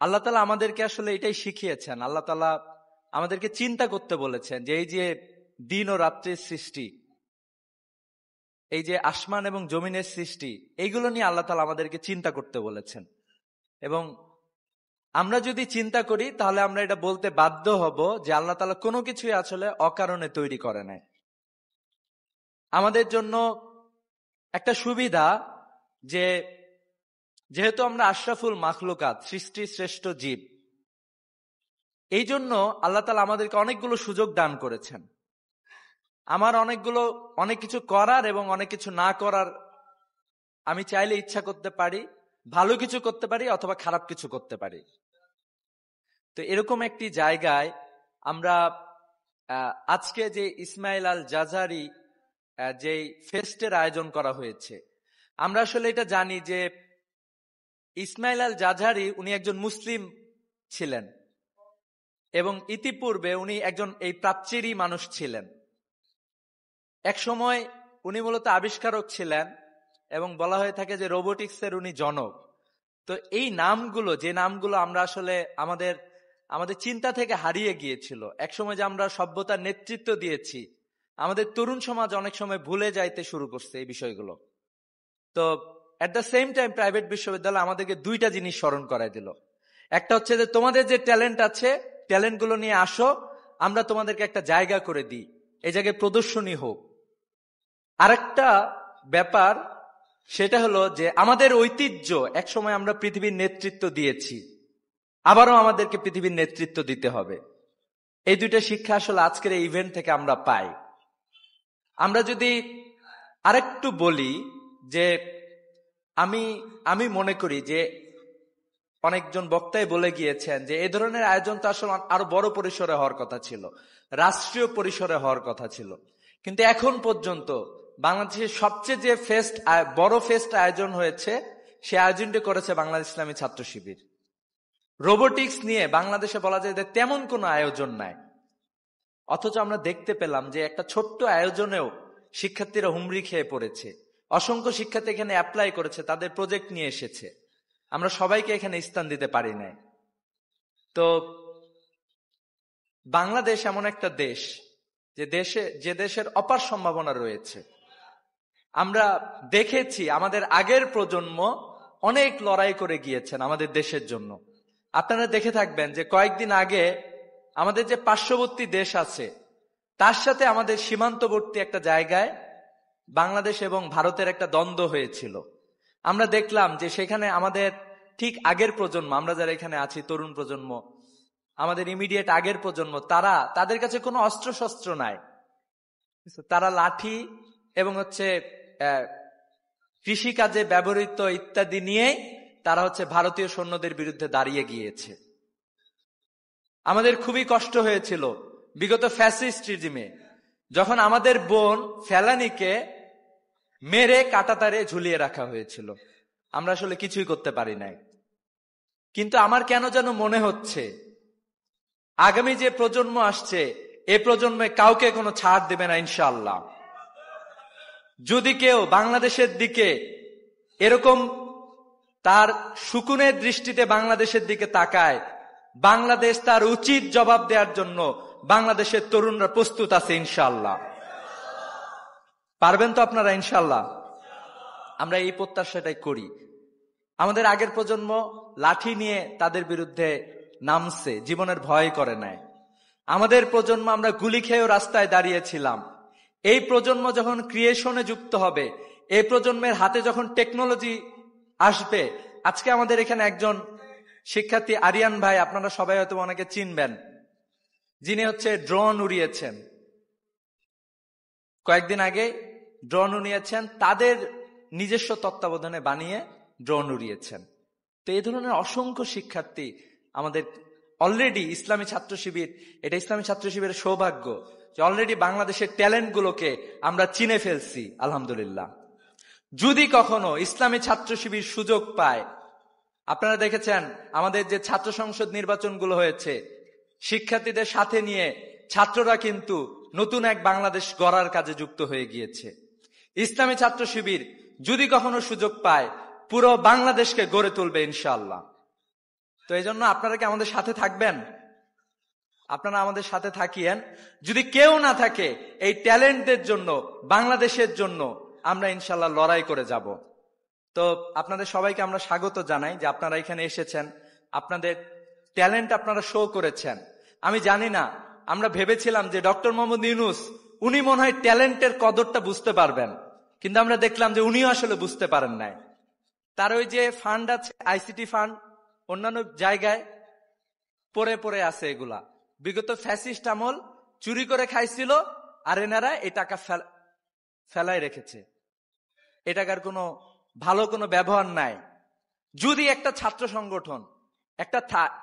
আল্লাহ তাআলা আমাদেরকে আসলে এটাই শিখিয়েছেন। আল্লাহ তাআলা আমাদেরকে চিন্তা করতে বলেছেন যে এই যে দিন ও রাত্রির সৃষ্টি, এই যে আসমান এবং জমিনের সৃষ্টি, এইগুলো নিয়ে আল্লাহ তাআলা আমাদেরকে চিন্তা করতে বলেছেন। এবং আমরা যদি চিন্তা করি তাহলে আমরা এটা বলতে বাধ্য হব যে আল্লাহ তাআলা কোনো কিছুই আসলে অকারণে তৈরি করে নাই। আমাদের জন্য একটা সুবিধা যে যেহেতু আমরা আশরাফুল মাখলুকাত, সৃষ্টির শ্রেষ্ঠ জীব, এই জন্য আল্লাহ তাআলা আমাদেরকে অনেকগুলো সুযোগ দান করেছেন। আমার অনেক কিছু করার এবং অনেক কিছু না করার আমি চাইলে ইচ্ছা করতে পারি, ভালো কিছু করতে পারি অথবা খারাপ কিছু করতে পারি। তো এরকম একটি জায়গায় আমরা আজকে যে ইসমাইল আল জাজারি যে ফেস্টের আয়োজন করা হয়েছে, আমরা আসলে এটা জানি যে ইসমাইল আল জাজারি উনি একজন মুসলিম ছিলেন এবং ইতিপূর্বে উনি একজন এই প্রাচ্যেরই মানুষ ছিলেন। এক সময় উনি মূলত আবিষ্কারক ছিলেন এবং বলা হয়ে থাকে যে রোবোটিক্সের উনি জনক। তো এই নামগুলো, যে নামগুলো আমরা আসলে আমাদের চিন্তা থেকে হারিয়ে গিয়েছিল, একসময় যে আমরা সভ্যতার নেতৃত্ব দিয়েছি, আমাদের তরুণ সমাজ অনেক সময় ভুলে যাইতে শুরু করছে এই বিষয়গুলো। তো at the same time private বিশ্ববিদ্যালয় আমাদেরকে দুইটা জিনিস স্মরণ করাই দিল। একটা হচ্ছে যে তোমাদের যে ট্যালেন্ট আছে, ট্যালেন্টগুলো নিয়ে আসো, আমরা তোমাদেরকে একটা জায়গা করে দিই, এই জায়গায় প্রদর্শনী হোক। আরেকটা ব্যাপার সেটা হলো যে আমাদের ঐতিহ্য, একসময় আমরা পৃথিবীর নেতৃত্ব দিয়েছি, আবারও আমাদেরকে পৃথিবীর নেতৃত্ব দিতে হবে। এই দুইটা শিক্ষা আসলে আজকের এই ইভেন্ট থেকে আমরা পাই। আমরা যদি আরেকটু বলি যে আমি মনে করি যে অনেকজন বক্তাই বলে গিয়েছেন যে এই ধরনের আয়োজন তো আসলে আরো বড় পরিসরে হওয়ার কথা ছিল, রাষ্ট্রীয় পরিসরে হওয়ার কথা ছিল। কিন্তু এখন পর্যন্ত বাংলাদেশের সবচেয়ে যে বড় ফেস্ট আয়োজন হয়েছে, সে আয়োজনটি করেছে বাংলাদেশ ইসলামী ছাত্র শিবির। রোবোটিক্স নিয়ে বাংলাদেশে বলা যায় যে তেমন কোনো আয়োজন নাই, অথচ আমরা দেখতে পেলাম যে একটা ছোট্ট আয়োজনেও শিক্ষার্থীরা হুমড়ি খেয়ে পড়েছে। অসংখ্য শিক্ষার্থী এখানে অ্যাপ্লাই করেছে, তাদের প্রজেক্ট নিয়ে এসেছে। আমরা সবাইকে এখানে স্থান দিতে পারি নাই। তো বাংলাদেশ এমন একটা দেশ যে দেশের অপার সম্ভাবনা রয়েছে। আমরা দেখেছি আমাদের আগের প্রজন্ম অনেক লড়াই করে গিয়েছেন আমাদের দেশের জন্য। আপনারা দেখে থাকবেন যে কয়েকদিন আগে আমাদের যে পার্শ্ববর্তী দেশ আছে, তার সাথে আমাদের সীমান্তবর্তী একটা জায়গায় বাংলাদেশ এবং ভারতের একটা দ্বন্দ্ব হয়েছিল। আমরা দেখলাম যে সেখানে আমাদের ঠিক আগের প্রজন্ম, আমরা যারা এখানে আছি, তরুণ প্রজন্ম, আমাদের ইমিডিয়েট আগের প্রজন্ম, তাদের কাছে কোনো অস্ত্রশস্ত্র নাই। তারা লাঠি এবং কৃষিকাজে ব্যবহৃত ইত্যাদি নিয়ে তারা ভারতীয় সৈন্যদের বিরুদ্ধে দাঁড়িয়ে গিয়েছে। আমাদের খুবই কষ্ট হয়েছিল বিগত ফ্যাসিস্ট রিজিমে, যখন আমাদের বোন ফেলানিকে মেরে কাঁটাতারে ঝুলিয়ে রাখা হয়েছিল। আমরা আসলে কিছুই করতে পারি নাই। কিন্তু আমার কেন যেন মনে হচ্ছে আগামী যে প্রজন্ম আসছে, এ প্রজন্মে কাউকে কোনো ছাড় দেবে না ইনশাআল্লাহ। যদি কেউ বাংলাদেশের দিকে এরকম তার শকুনের দৃষ্টিতে বাংলাদেশের দিকে তাকায়, বাংলাদেশ তার উচিত জবাব দেওয়ার জন্য বাংলাদেশের তরুণরা প্রস্তুত আছে ইনশাআল্লাহ। পারবেন তো আপনারা ইনশাআল্লাহ? আমরা এই প্রত্যাশাটাই করি। আমাদের আগের প্রজন্ম লাঠি নিয়ে তাদের বিরুদ্ধে নামছে, জীবনের ভয় করে নাই। আমাদের প্রজন্ম আমরা গুলি খেয়েও রাস্তায় দাঁড়িয়েছিলাম। এই প্রজন্ম যখন ক্রিয়েশনে যুক্ত হবে, এই প্রজন্মের হাতে যখন টেকনোলজি আসবে, আজকে আমাদের এখানে একজন শিক্ষার্থী আরিয়ান ভাই, আপনারা সবাই হয়তো অনেকে চিনবেন, যিনি ড্রোন উড়িয়েছেন। কয়েকদিন আগে ড্রোন উড়িয়েছেন, তাদের নিজস্ব তত্ত্বাবধানে বানিয়ে ড্রোন উড়িয়েছেন। তো এই ধরনের অসংখ্য শিক্ষার্থী আমাদের অলরেডি ইসলামী ছাত্র শিবির, এটা ইসলামী ছাত্র শিবিরের সৌভাগ্য যে অলরেডি বাংলাদেশের ট্যালেন্টগুলোকে আমরা চিনে ফেলছি আলহামদুলিল্লাহ। যদি কখনো ইসলামী ছাত্র শিবির সুযোগ পায়, আপনারা দেখেছেন আমাদের যে ছাত্র সংসদ নির্বাচনগুলো হয়েছে, শিক্ষার্থীদের সাথে নিয়ে ছাত্ররা কিন্তু নতুন এক বাংলাদেশ গড়ার কাজে যুক্ত হয়ে গিয়েছে। ইসলামী ছাত্র শিবির যদি কখনো সুযোগ পায়, পুরো বাংলাদেশকে গড়ে তুলবে ইনশাআল্লাহ। তো এই জন্য আপনারা কি আমাদের সাথে থাকবেন? আপনারা আমাদের সাথে থাকিয়েন। যদি কেউ না থাকে, এই ট্যালেন্টদের জন্য, বাংলাদেশের জন্য আমরা ইনশাল্লাহ লড়াই করে যাব। তো আপনাদের সবাইকে আমরা স্বাগত জানাই যে আপনারা এখানে এসেছেন, আপনাদের ট্যালেন্ট আপনারা শো করেছেন। আমি জানি না, আমরা ভেবেছিলাম যে ডক্টর মোহাম্মদ ইউনূস উনি মনে হয় ট্যালেন্টের কদরটা বুঝতে পারবেন, কিন্তু আমরা দেখলাম যে উনিও আসলে বুঝতে পারেন নাই। তার ওই যে ফান্ড আছে, আইসিটি ফান্ড, অন্যান্য জায়গায় পড়ে পড়ে আছে। এগুলা বিগত ফ্যাসিস্ট আমল চুরি করে খাইছিল, আর এনারা এই টাকা ফেলাই রেখেছে। এ টাকার কোনো ভালো কোনো ব্যবহার নাই। যদি একটা ছাত্র সংগঠন,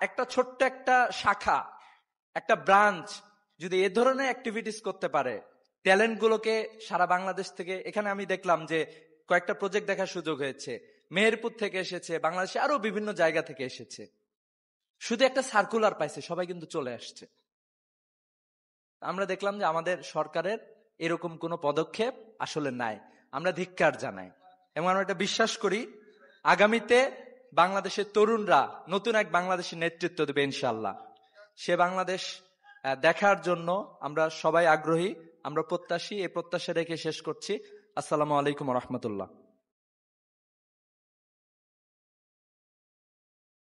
একটা ছোট্ট একটা শাখা, একটা ব্রাঞ্চ যদি এ ধরনের অ্যাক্টিভিটিস করতে পারে, ট্যালেন্ট গুলোকে সারা বাংলাদেশ থেকে, এখানে আমি দেখলাম যে কয়েকটা প্রজেক্ট দেখার সুযোগ হয়েছে, মেহেরপুর থেকে এসেছে, বাংলাদেশে আরো বিভিন্ন জায়গা থেকে এসেছে। শুধু একটা সার্কুলার পাইছে, সবাই কিন্তু চলে আসছে। আমরা দেখলাম যে আমাদের সরকারের এরকম কোনো পদক্ষেপ আসলে নাই। আমরা ধিক্কার জানাই এবং আমরা এটা বিশ্বাস করি আগামীতে বাংলাদেশের তরুণরা নতুন এক বাংলাদেশের নেতৃত্ব দেবে ইনশাআল্লাহ। সে বাংলাদেশ দেখার জন্য আমরা সবাই আগ্রহী, আমরা প্রত্যাশী। এই প্রত্যাশা রেখে শেষ করছি। আসসালামু আলাইকুম ওয়া রাহমাতুল্লাহ।